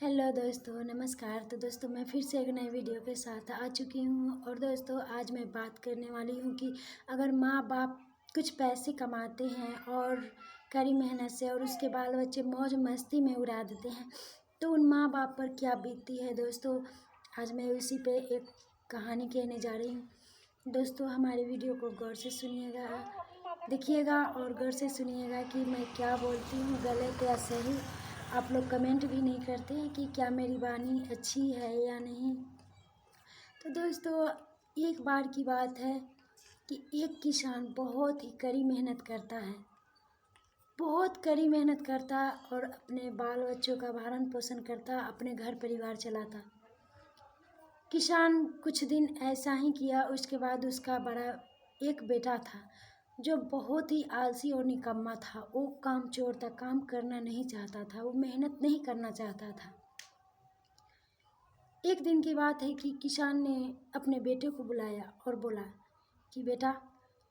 Hello दोस्तों, नमस्कार। तो दोस्तों मैं फिर से एक नए वीडियो के साथ आ चुकी हूँ। और दोस्तों आज मैं बात करने वाली हूँ कि अगर माँ बाप कुछ पैसे कमाते हैं और कड़ी मेहनत से और उसके बाल बच्चे मौज मस्ती में उड़ा देते हैं तो उन माँ बाप पर क्या बीतती है। दोस्तों आज मैं उसी पे एक कहानी कहने जा रही हूँ। दोस्तों हमारी वीडियो को गौर से सुनिएगा, देखिएगा और गौर से सुनिएगा कि मैं क्या बोलती हूँ, गलत या सही। आप लोग कमेंट भी नहीं करते हैं कि क्या मेरी वाणी अच्छी है या नहीं। तो दोस्तों एक बार की बात है कि एक किसान बहुत ही कड़ी मेहनत करता है, बहुत कड़ी मेहनत करता और अपने बाल बच्चों का भरण पोषण करता, अपने घर परिवार चलाता। किसान कुछ दिन ऐसा ही किया। उसके बाद उसका बड़ा एक बेटा था जो बहुत ही आलसी और निकम्मा था। वो काम चोर था, काम करना नहीं चाहता था, वो मेहनत नहीं करना चाहता था। एक दिन की बात है कि किसान ने अपने बेटे को बुलाया और बोला कि बेटा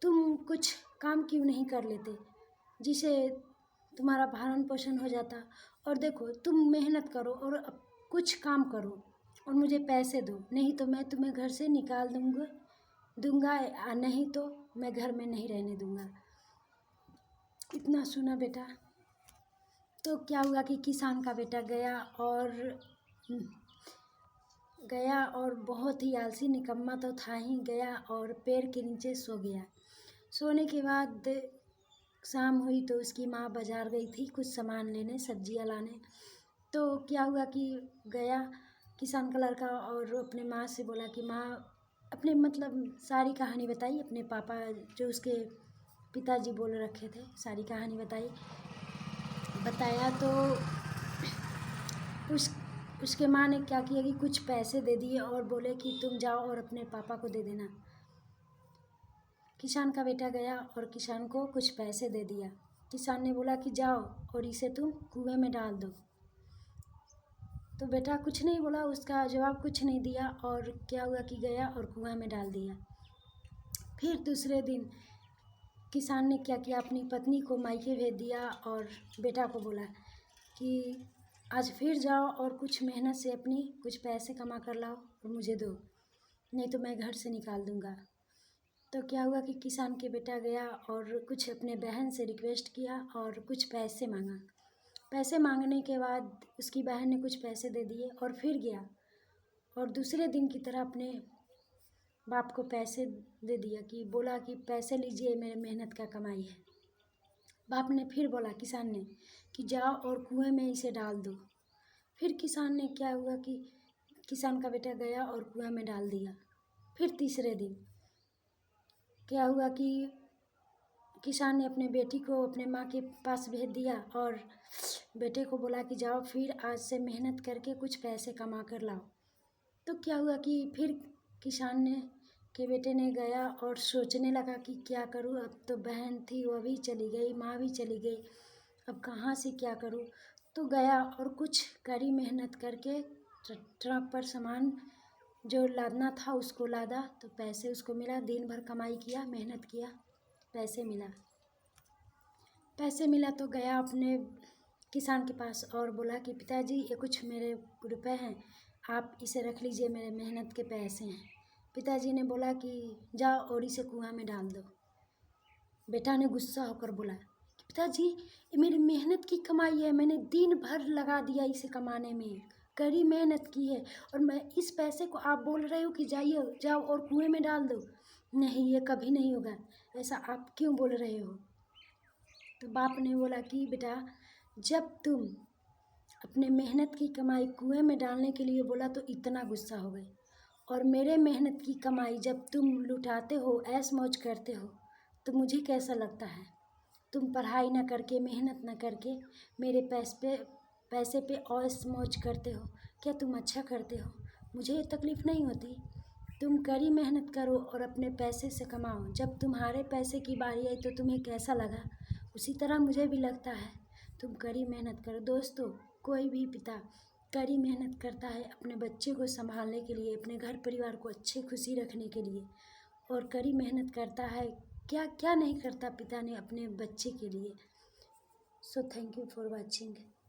तुम कुछ काम क्यों नहीं कर लेते जिसे तुम्हारा भरण पोषण हो जाता। और देखो तुम मेहनत करो और कुछ काम करो और मुझे पैसे दो, नहीं तो मैं तुम्हें घर से निकाल दूंगा नहीं तो मैं घर में नहीं रहने दूंगा। इतना सुना बेटा तो क्या हुआ कि किसान का बेटा गया और बहुत ही आलसी निकम्मा तो था ही, गया और पेड़ के नीचे सो गया। सोने के बाद शाम हुई तो उसकी माँ बाज़ार गई थी कुछ सामान लेने, सब्जियाँ लाने। तो क्या हुआ कि गया किसान का लड़का और अपने माँ से बोला कि माँ, अपने मतलब सारी कहानी बताई, अपने पापा जो उसके पिताजी बोल रखे थे सारी कहानी बताया। तो उसके माँ ने क्या किया कि कुछ पैसे दे दिए और बोले कि तुम जाओ और अपने पापा को दे देना। किसान का बेटा गया और किसान को कुछ पैसे दे दिया। किसान ने बोला कि जाओ और इसे तुम कुएं में डाल दो। तो बेटा कुछ नहीं बोला, उसका जवाब कुछ नहीं दिया और क्या हुआ कि गया और कुएं में डाल दिया। फिर दूसरे दिन किसान ने क्या किया, अपनी पत्नी को मायके भेज दिया और बेटा को बोला कि आज फिर जाओ और कुछ मेहनत से अपनी कुछ पैसे कमा कर लाओ और मुझे दो, नहीं तो मैं घर से निकाल दूंगा। तो क्या हुआ कि किसान के बेटा गया और कुछ अपने बहन से रिक्वेस्ट किया और कुछ पैसे मांगा। पैसे मांगने के बाद उसकी बहन ने कुछ पैसे दे दिए और फिर गया और दूसरे दिन की तरह अपने बाप को पैसे दे दिया कि बोला कि पैसे लीजिए, मेरे मेहनत का कमाई है। बाप ने फिर बोला किसान ने कि जाओ और कुएं में इसे डाल दो। फिर किसान ने क्या हुआ कि किसान का बेटा गया और कुएं में डाल दिया। फिर तीसरे दिन क्या हुआ कि किसान ने अपने बेटी को अपने माँ के पास भेज दिया और बेटे को बोला कि जाओ फिर आज से मेहनत करके कुछ पैसे कमा कर लाओ। तो क्या हुआ कि फिर किसान के बेटे ने गया और सोचने लगा कि क्या करूँ, अब तो बहन थी वो भी चली गई, माँ भी चली गई, अब कहाँ से क्या करूँ। तो गया और कुछ कड़ी मेहनत करके ट्रक पर सामान जो लादना था उसको लादा। तो पैसे उसको मिला, दिन भर कमाई किया, मेहनत किया, पैसे मिला तो गया अपने किसान के पास और बोला कि पिताजी ये कुछ मेरे रुपए हैं, आप इसे रख लीजिए, मेरे मेहनत के पैसे हैं। पिताजी ने बोला कि जाओ और इसे कुआं में डाल दो। बेटा ने गुस्सा होकर बोला कि पिताजी ये मेरी मेहनत की कमाई है, मैंने दिन भर लगा दिया इसे कमाने में, कड़ी मेहनत की है, और मैं इस पैसे को आप बोल रहे हो कि जाइए जाओ और कुएं में डाल दो। नहीं, ये कभी नहीं होगा, ऐसा आप क्यों बोल रहे हो। तो बाप ने बोला कि बेटा जब तुम अपने मेहनत की कमाई कुएं में डालने के लिए बोला तो इतना गुस्सा हो गए, और मेरे मेहनत की कमाई जब तुम लुटाते हो, ऐश मौज करते हो, तो मुझे कैसा लगता है। तुम पढ़ाई ना करके, मेहनत ना करके मेरे पैसे पे ऐश मौज करते हो, क्या तुम अच्छा करते हो। मुझे ये तकलीफ़ नहीं होती। तुम कड़ी मेहनत करो और अपने पैसे से कमाओ। जब तुम्हारे पैसे की बारी आई तो तुम्हें कैसा लगा, उसी तरह मुझे भी लगता है। तुम कड़ी मेहनत करो। दोस्तों कोई भी पिता कड़ी मेहनत करता है अपने बच्चे को संभालने के लिए, अपने घर परिवार को अच्छे खुशी रखने के लिए, और कड़ी मेहनत करता है। क्या क्या नहीं करता पिता ने अपने बच्चे के लिए। So thank you for watching.